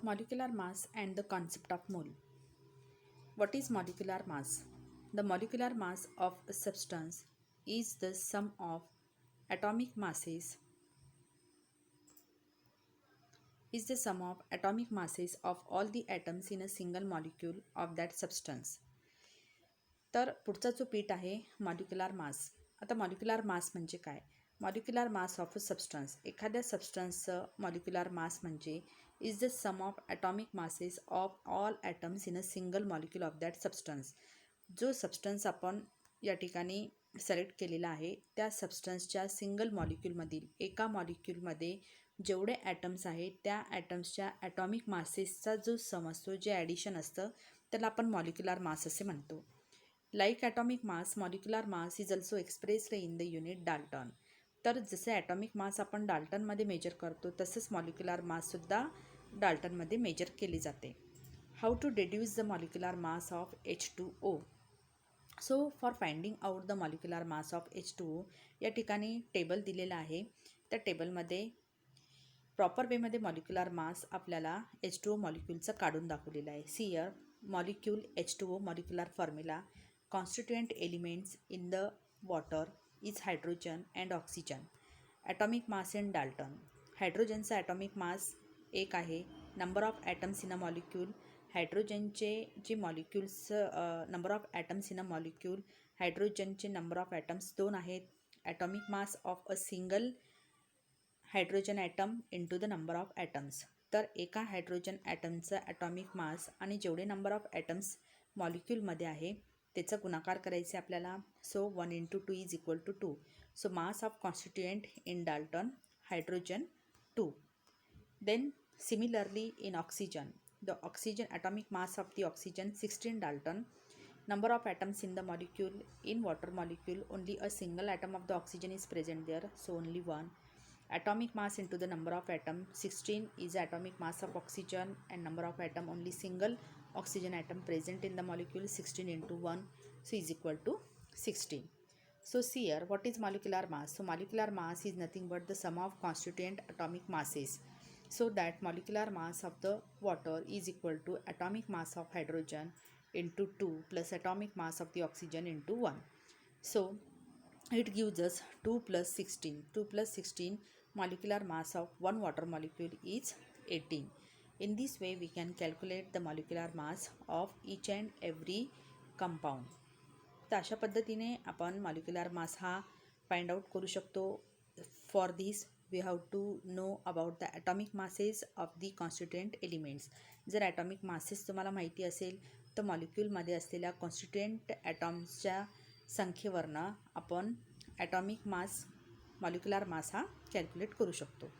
Molecular mass and the concept of mole. What is molecular mass? The molecular mass of a substance is the sum of atomic masses of all the atoms in a single molecule of that substance. तर पुढचा जो पीठ आहे molecular mass. आता molecular mass म्हणजे काय? Molecular mass of a substance, एखाद्या सबस्टन्सचं मॉलिक्युलर मास म्हणजे is the sum of atomic masses of all atoms in a single molecule of that substance. जो सबस्टन्स आपण या ठिकाणी सिलेक्ट केलेला आहे त्या सबस्टन्सच्या सिंगल मॉलिक्यूलमधील एका मॉलिक्यूलमध्ये जेवढे ॲटम्स आहेत त्या ॲटम्सच्या ॲटॉमिक मासेसचा जो सम असतो, जे ॲडिशन असतं, त्याला आपण मॉलिक्युलर मास असे म्हणतो. Like atomic mass, molecular mass is also expressed in the unit Dalton. तर जसे ॲटॉमिक मास आपण डाल्टनमध्ये मेजर करतो तसंच मॉलिक्युलर माससुद्धा डाल्टनमध्ये मेजर केली जाते. How to deduce the molecular mass of H2O. So for finding out the molecular mass of H2O, या ठिकाणी table दिलेला आहे. त्या टेबलमध्ये प्रॉपर वेमध्ये मॉलिक्युलर मास आपल्याला H2O मॉलिक्यूलचं काढून दाखवलेलं आहे. सियर molecule H2O molecular formula. Constituent elements in the water is hydrogen and oxygen. Atomic mass in Dalton. हायड्रोजनचा ॲटॉमिक मास 1 आहे. Number of atoms in a molecule. हायड्रोजनचे जे molecules number of atoms in a molecule, हायड्रोजनचे number of atoms 2 आहेत. Atomic mass of a single hydrogen atom into the number of atoms. तर एका hydrogen ॲटमचा atomic mass आणि जेवढे number of atoms मॉलिक्यूलमध्ये आहे त्याचा गुणाकार करायचे आपल्याला. So 1 × 2 is equal to 2. So mass of constituent in dalton hydrogen 2. Then similarly in oxygen, the oxygen atomic mass of the oxygen 16 dalton. Number of atoms in the molecule. In water molecule only a single atom of the oxygen is present there, so only one. Atomic mass into the number of atom 16 is atomic mass of oxygen, and number of atom only single oxygen atom present in the molecule 16 into 1, so is equal to 16. So see here, what is molecular mass? So molecular mass is nothing but the sum of constituent atomic masses. So that molecular mass of the water is equal to atomic mass of hydrogen into 2 plus atomic mass of the oxygen into 1. So it gives us 2 plus 16. 2 plus 16, molecular mass of one water molecule is 18. In this way we can calculate the molecular mass of each and every compound. तर अशा पद्धतीने आपण molecular mass हा find out करू शकतो. For this we have to know about the atomic masses of the constituent elements. जर atomic masses तुम्हाला माहिती असेल तर मॉलिक्यूलमध्ये असलेल्या कॉन्स्टिट्युएंट ॲटॉम्सच्या संख्येवरनं आपण ॲटॉमिक मास, मॉलिक्युलर मास हा कॅल्क्युलेट करू शकतो.